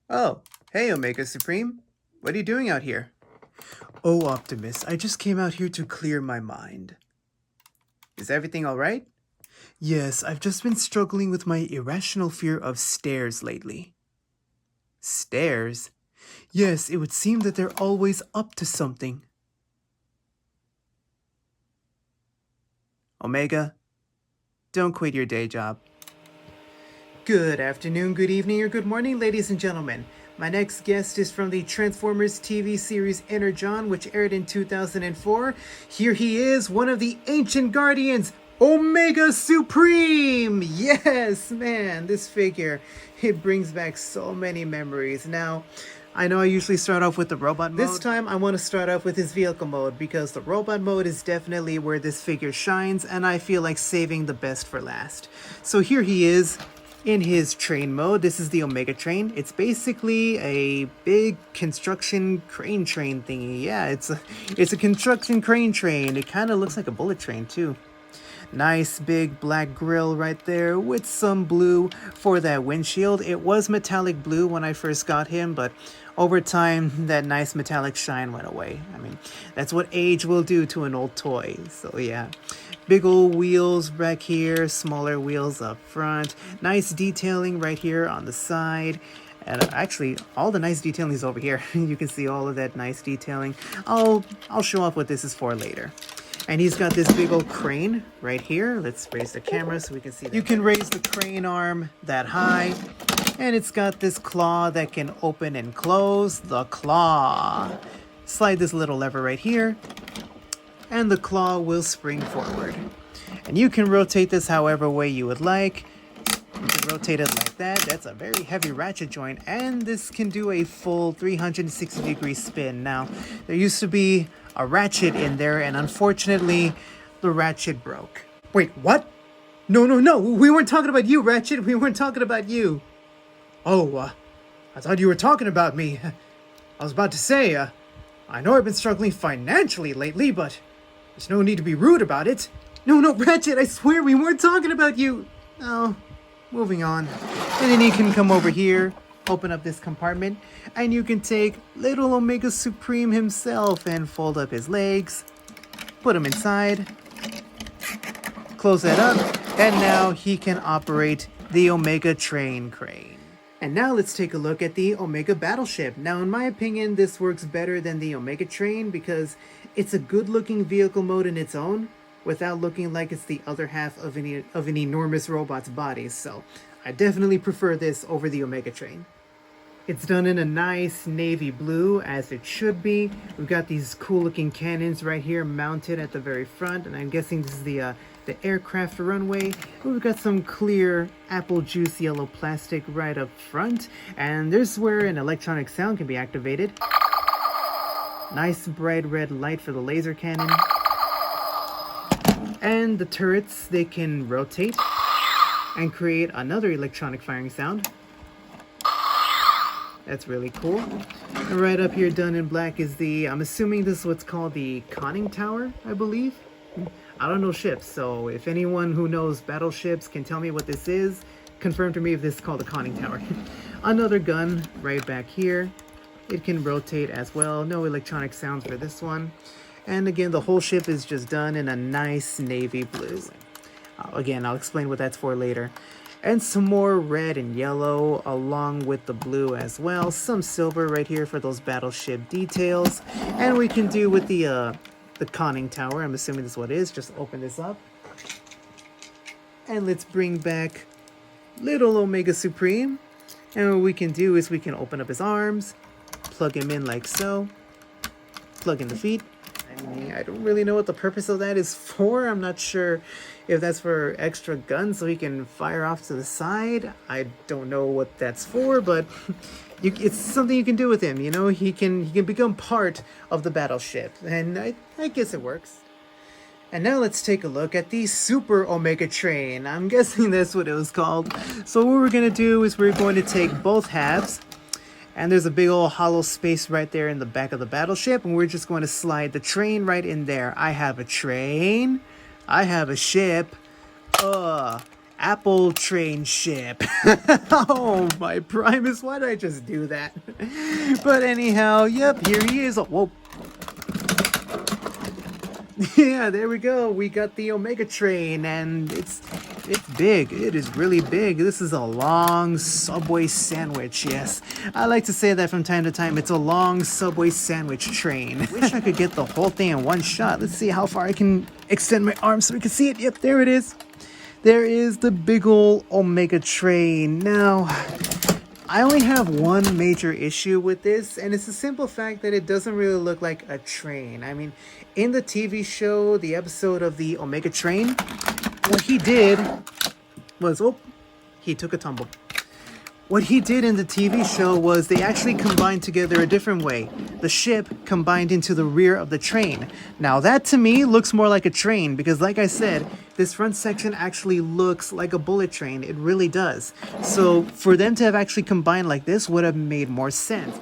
Oh, hey Omega Supreme. What are you doing out here? Oh, Optimus, I just came out here to clear my mind. Is everything alright? Yes, I've just been struggling with my irrational fear of stairs lately. Stairs? Yes, it would seem that they're always up to something. Omega, don't quit your day job. Good afternoon, good evening, or good morning, ladies and gentlemen. My next guest is from the Transformers TV series Energon, which aired in 2004. Here he is, one of the ancient guardians, Omega Supreme! Yes, man, this figure, it brings back so many memories. Now, I know I usually start off with the robot mode. This time I want to start off with his vehicle mode because the robot mode is definitely where this figure shines and I feel like saving the best for last. So here he is in his train mode. This is the Omega train. It's basically a big construction crane train thingy. Yeah, it's a construction crane train. It kind of looks like a bullet train too. Nice big black grille right there with some blue for that windshield. It was metallic blue when I first got him, but over time that nice metallic shine went away. I mean, that's what age will do to an old toy. So yeah. Big old wheels back here, smaller wheels up front. Nice detailing right here on the side. And actually, all the nice detailing is over here. You can see all of that nice detailing. I'll show off what this is for later. And he's got this big old crane right here. Let's raise the camera so we can see that. You can raise the crane arm that high. And it's got this claw that can open and close. The claw. Slide this little lever right here. And the claw will spring forward. And you can rotate this however way you would like. You can rotate it like that. That's a very heavy ratchet joint. And this can do a full 360-degree spin. Now, there used to be a ratchet in there, and unfortunately, the ratchet broke. Wait, what? No, we weren't talking about you, Ratchet. We weren't talking about you. Oh, I thought you were talking about me. I was about to say, I know I've been struggling financially lately, but there's no need to be rude about it. No, Ratchet, I swear we weren't talking about you. Oh, moving on. And then you can come over here, open up this compartment, and you can take little Omega Supreme himself and fold up his legs, put him inside, close that up, and now he can operate the Omega train crane. And now let's take a look at the Omega Battleship. Now, in my opinion, this works better than the Omega Train because it's a good-looking vehicle mode in its own without looking like it's the other half of an enormous robot's body. So, I definitely prefer this over the Omega Train. It's done in a nice navy blue, as it should be. We've got these cool-looking cannons right here mounted at the very front, and I'm guessing this is the aircraft runway. We've got some clear apple juice yellow plastic right up front, and there's where an electronic sound can be activated. Nice bright red light for the laser cannon. And the turrets, they can rotate and create another electronic firing sound. That's really cool. And right up here done in black is I'm assuming this is what's called the conning tower, I believe. I don't know ships, so if anyone who knows battleships can tell me what this is, confirm to me if this is called a conning tower. Another gun right back here. It can rotate as well. No electronic sounds for this one. And again, the whole ship is just done in a nice navy blue. Again, I'll explain what that's for later. And some more red and yellow along with the blue as well. Some silver right here for those battleship details. And we can do with the conning tower. I'm assuming this is what it is. Just open this up. And let's bring back little Omega Supreme. And what we can do is we can open up his arms, plug him in like so, plug in the feet. I don't really know what the purpose of that is for. I'm not sure if that's for extra guns so he can fire off to the side. I don't know what that's for, but it's something you can do with him. You know, he can become part of the battleship, and I guess it works. And now let's take a look at the Super Omega Train. I'm guessing that's what it was called. So what we're going to do is we're going to take both halves. And there's a big old hollow space right there in the back of the battleship. And we're just going to slide the train right in there. I have a train. I have a ship. Apple train ship. Oh, my Primus, why did I just do that? But anyhow, yep, here he is. Oh, whoa. Yeah, there we go. We got the Omega train, and it's big. It is really big. This is a long Subway sandwich. Yes, I like to say that from time to time. It's a long Subway sandwich train. Wish I could get the whole thing in one shot. Let's see how far I can extend my arm so we can see it. Yep, there it is. There is the big ol' Omega train. Now, I only have one major issue with this, and it's the simple fact that it doesn't really look like a train. I mean, in the TV show, the episode of the Omega train, what he did was, oh, he took a tumble. What he did in the TV show was they actually combined together a different way. The ship combined into the rear of the train. Now that to me looks more like a train because like I said, this front section actually looks like a bullet train. It really does. So for them to have actually combined like this would have made more sense.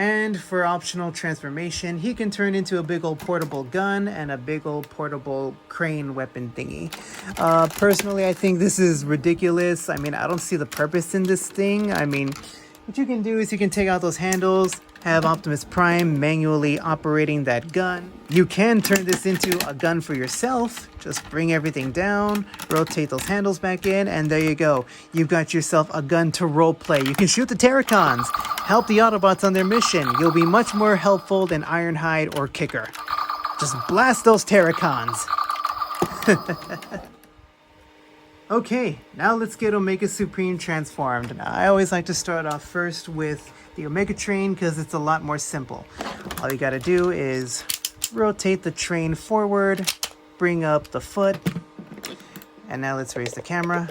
And for optional transformation, he can turn into a big old portable gun and a big old portable crane weapon thingy. Personally, I think this is ridiculous. I mean, I don't see the purpose in this thing. I mean, what you can do is you can take out those handles, have Optimus Prime manually operating that gun. You can turn this into a gun for yourself. Just bring everything down, rotate those handles back in, and there you go. You've got yourself a gun to roleplay. You can shoot the Terracons, help the Autobots on their mission. You'll be much more helpful than Ironhide or Kicker. Just blast those Terracons. Okay, now let's get Omega Supreme transformed. Now, I always like to start off first with the Omega train because it's a lot more simple. All you gotta do is rotate the train forward, bring up the foot, and now let's raise the camera.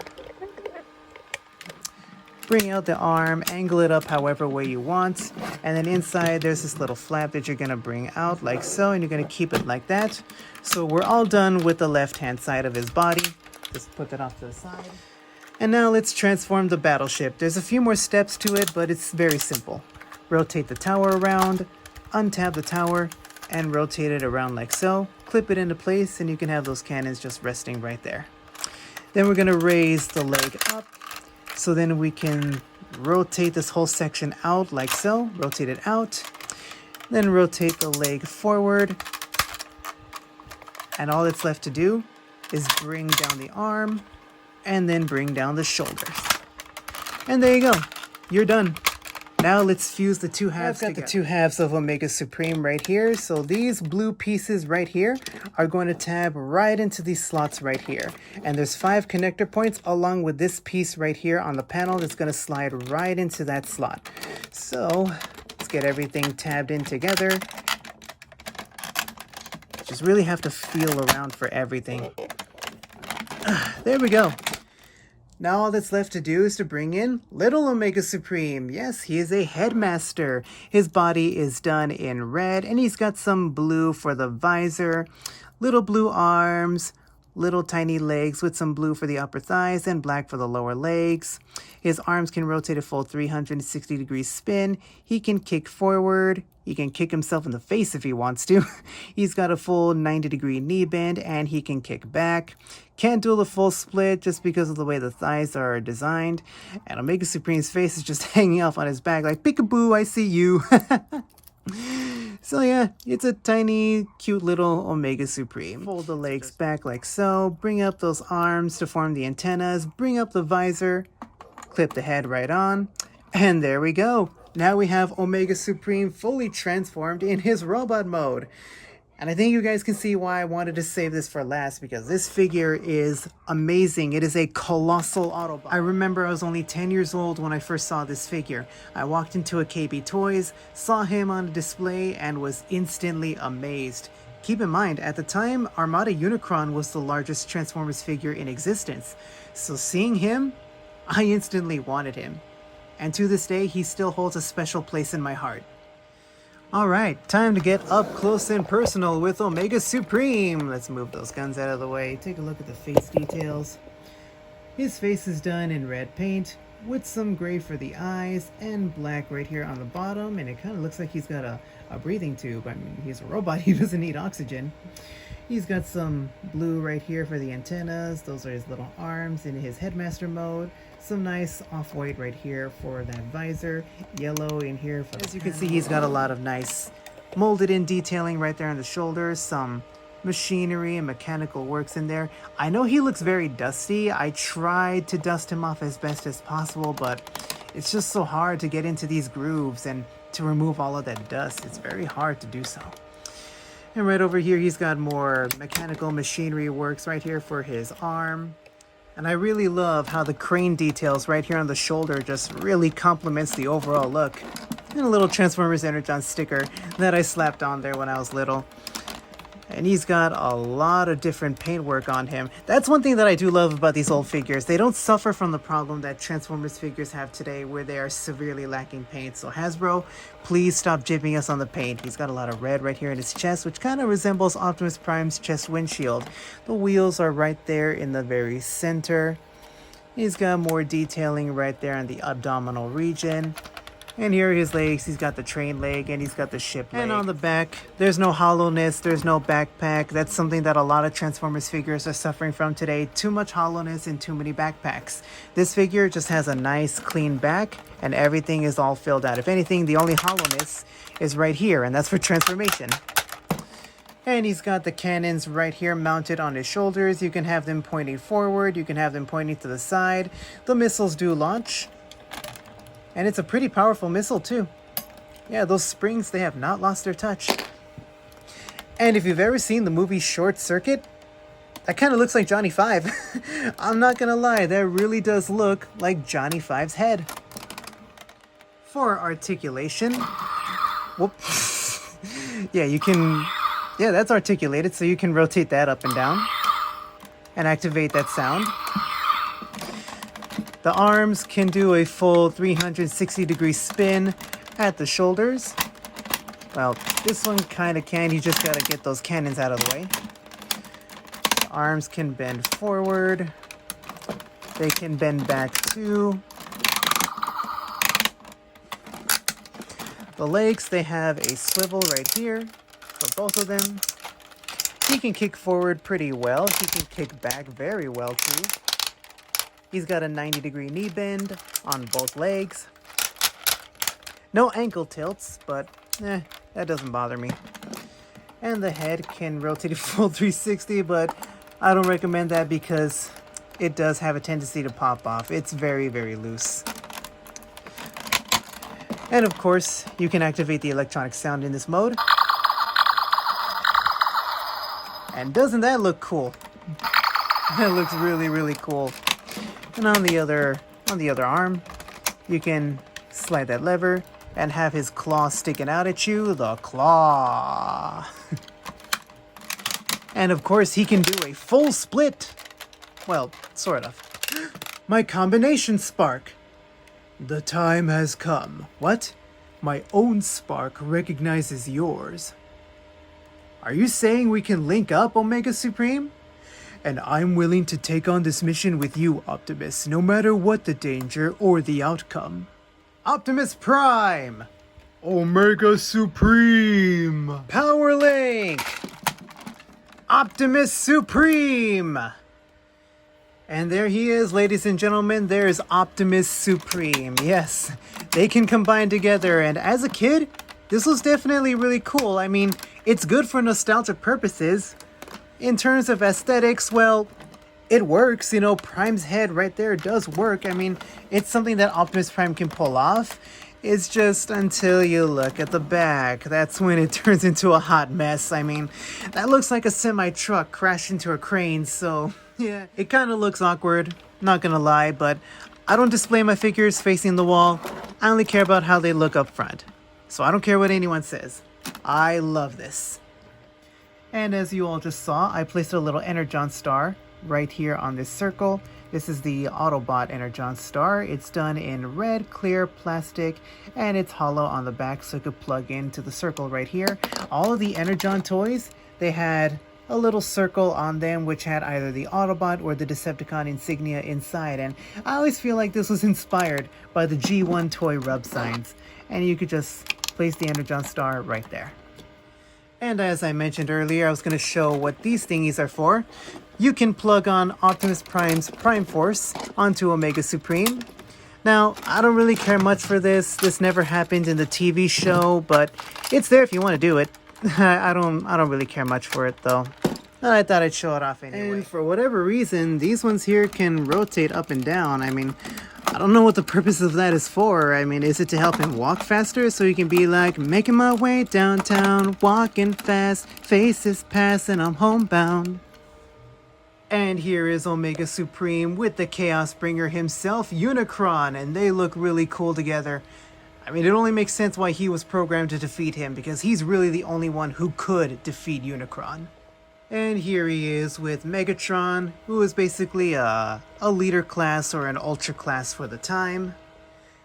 Bring out the arm, angle it up however way you want, and then inside there's this little flap that you're gonna bring out like so, and you're gonna keep it like that. So we're all done with the left-hand side of his body. Just put that off to the side. And now let's transform the battleship. There's a few more steps to it, but it's very simple. Rotate the tower around, untab the tower, and rotate it around like so. Clip it into place, and you can have those cannons just resting right there. Then we're gonna raise the leg up, so then we can rotate this whole section out like so. Rotate it out. Then rotate the leg forward. And all that's left to do is bring down the arm and then bring down the shoulders. And there you go. You're done. Now let's fuse the two halves together. I've got the two halves of Omega Supreme right here. So these blue pieces right here are going to tab right into these slots right here. And there's 5 connector points along with this piece right here on the panel that's going to slide right into that slot. So let's get everything tabbed in together. Just really have to feel around for everything. There we go. Now all that's left to do is to bring in Little Omega Supreme. Yes, he is a headmaster. His body is done in red, and he's got some blue for the visor, little blue arms, little tiny legs with some blue for the upper thighs and black for the lower legs. His arms can rotate a full 360-degree spin. He can kick forward. He can kick himself in the face if he wants to. He's got a full 90-degree knee bend, and he can kick back. Can't do the full split just because of the way the thighs are designed. And Omega Supreme's face is just hanging off on his back like, peekaboo, I see you. So yeah, it's a tiny, cute little Omega Supreme. Fold the legs back like so. Bring up those arms to form the antennas. Bring up the visor. Clip the head right on. And there we go. Now we have Omega Supreme fully transformed in his robot mode. And I think you guys can see why I wanted to save this for last, because this figure is amazing. It is a colossal Autobot. I remember I was only 10 years old when I first saw this figure. I walked into a KB Toys, saw him on a display, and was instantly amazed. Keep in mind, at the time, Armada Unicron was the largest Transformers figure in existence. So seeing him, I instantly wanted him. And to this day, he still holds a special place in my heart. Alright, time to get up close and personal with Omega Supreme. Let's move those guns out of the way. Take a look at the face details. His face is done in red paint with some gray for the eyes and black right here on the bottom. And it kind of looks like he's got a breathing tube. I mean, he's a robot. He doesn't need oxygen. He's got some blue right here for the antennas. Those are his little arms in his headmaster mode. Some nice off-white right here for that visor. Yellow in here for As you can see, he's got a lot of nice molded in detailing right there on the shoulders. Some machinery and mechanical works in there. I know he looks very dusty. I tried to dust him off as best as possible, but it's just so hard to get into these grooves and to remove all of that dust. It's very hard to do so. And right over here, he's got more mechanical machinery works right here for his arm. And I really love how the crane details right here on the shoulder just really complements the overall look. And a little Transformers Energon sticker that I slapped on there when I was little. And he's got a lot of different paintwork on him. That's one thing that I do love about these old figures. They don't suffer from the problem that Transformers figures have today where they are severely lacking paint. So Hasbro, please stop jipping us on the paint. He's got a lot of red right here in his chest, which kind of resembles Optimus Prime's chest windshield. The wheels are right there in the very center. He's got more detailing right there in the abdominal region. And here are his legs. He's got the train leg and he's got the ship leg. And on the back, there's no hollowness, there's no backpack. That's something that a lot of Transformers figures are suffering from today. Too much hollowness and too many backpacks. This figure just has a nice clean back and everything is all filled out. If anything, the only hollowness is right here, and that's for transformation. And he's got the cannons right here mounted on his shoulders. You can have them pointing forward, you can have them pointing to the side. The missiles do launch. And it's a pretty powerful missile too. Yeah, those springs, they have not lost their touch. And if you've ever seen the movie Short Circuit, that kind of looks like Johnny Five. I'm not gonna lie, that really does look like Johnny Five's head. For articulation, whoop. Yeah, that's articulated, so you can rotate that up and down and activate that sound. The arms can do a full 360-degree spin at the shoulders. Well, this one kind of can. You just got to get those cannons out of the way. The arms can bend forward. They can bend back too. The legs, they have a swivel right here for both of them. He can kick forward pretty well. He can kick back very well too. He's got a 90-degree knee bend on both legs. No ankle tilts, but that doesn't bother me. And the head can rotate a full 360, but I don't recommend that because it does have a tendency to pop off. It's very, very loose. And of course, you can activate the electronic sound in this mode. And doesn't that look cool? That looks really, really cool. And on the other arm, you can slide that lever and have his claw sticking out at you. The claw. And of course, he can do a full split. Well, sort of. My combination spark. The time has come. What? My own spark recognizes yours. Are you saying we can link up, Omega Supreme? And I'm willing to take on this mission with you, Optimus, no matter what the danger or the outcome. Optimus Prime! Omega Supreme! Power Link! Optimus Supreme! And there he is, ladies and gentlemen. There's Optimus Supreme. Yes, they can combine together. And as a kid, this was definitely really cool. I mean, it's good for nostalgic purposes. In terms of aesthetics, well, it works. You know, Prime's head right there does work. I mean, it's something that Optimus Prime can pull off. It's just until you look at the back, that's when it turns into a hot mess. I mean, that looks like a semi-truck crashed into a crane, so yeah, it kind of looks awkward, not gonna lie, but I don't display my figures facing the wall. I only care about how they look up front. So I don't care what anyone says. I love this. And as you all just saw, I placed a little Energon star right here on this circle. This is the Autobot Energon star. It's done in red, clear plastic, and it's hollow on the back so it could plug into the circle right here. All of the Energon toys, they had a little circle on them which had either the Autobot or the Decepticon insignia inside. And I always feel like this was inspired by the G1 toy rub signs. And you could just place the Energon star right there. And as I mentioned earlier, I was going to show what these thingies are for. You can plug on Optimus Prime's Prime Force onto Omega Supreme. Now, I don't really care much for this. This never happened in the TV show, but it's there if you want to do it. I don't really care much for it though. I thought I'd show it off anyway. And for whatever reason, these ones here can rotate up and down. I mean, I don't know what the purpose of that is for. I mean, is it to help him walk faster so he can be like, making my way downtown, walking fast, faces pass and I'm homebound. And here is Omega Supreme with the Chaos Bringer himself, Unicron, and they look really cool together. I mean, it only makes sense why he was programmed to defeat him, because he's really the only one who could defeat Unicron. And here he is with Megatron, who is basically a leader class or an ultra class for the time.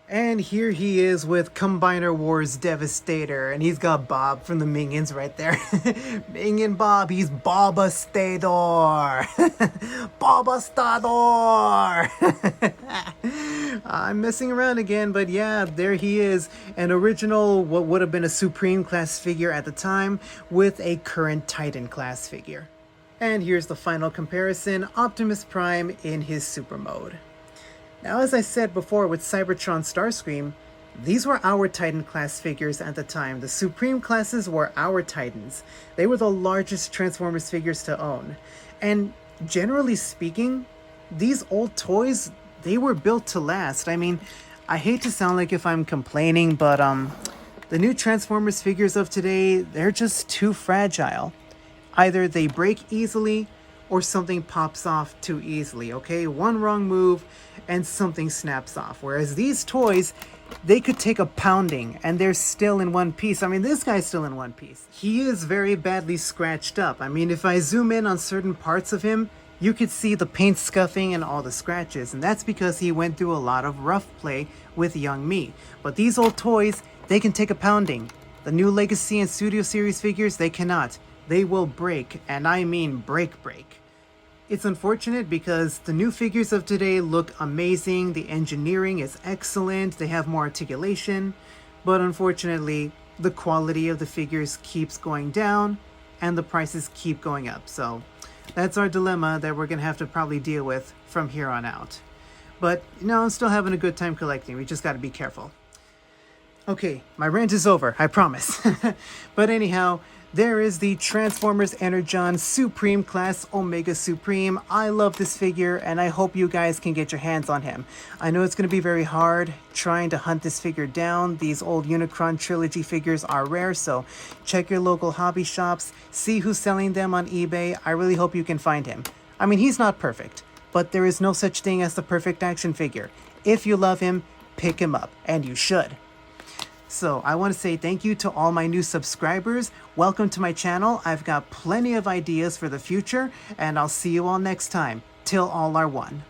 And here he is with Combiner Wars Devastator, and he's got Bob from the Minions right there. Minion Bob, he's Bobastador! Bobastador! I'm messing around again, but yeah, there he is. An original, what would have been a Supreme class figure at the time, with a current Titan class figure. And here's the final comparison, Optimus Prime in his super mode. Now, as I said before with Cybertron Starscream, these were our Titan class figures at the time. The Supreme classes were our Titans. They were the largest Transformers figures to own. And generally speaking, these old toys, they were built to last. I mean, I hate to sound like if I'm complaining, but the new Transformers figures of today, they're just too fragile. Either they break easily, or something pops off too easily, okay? One wrong move and something snaps off. Whereas these toys, they could take a pounding and they're still in one piece. I mean, this guy's still in one piece. He is very badly scratched up. I mean, if I zoom in on certain parts of him, you could see the paint scuffing and all the scratches. And that's because he went through a lot of rough play with young me. But these old toys, they can take a pounding. The new Legacy and Studio Series figures, they cannot. They will break, and I mean break. It's unfortunate because the new figures of today look amazing, the engineering is excellent, they have more articulation, but unfortunately, the quality of the figures keeps going down, and the prices keep going up. So that's our dilemma that we're going to have to probably deal with from here on out. But, you know, I'm still having a good time collecting, we just got to be careful. Okay, my rant is over, I promise. But anyhow, there is the Transformers Energon Supreme Class Omega Supreme. I love this figure, and I hope you guys can get your hands on him. I know it's going to be very hard trying to hunt this figure down. These old Unicron Trilogy figures are rare, so check your local hobby shops, see who's selling them on eBay. I really hope you can find him. I mean, he's not perfect, but there is no such thing as the perfect action figure. If you love him, pick him up, and you should. So I want to say thank you to all my new subscribers. Welcome to my channel. I've got plenty of ideas for the future, and I'll see you all next time. Till all are one.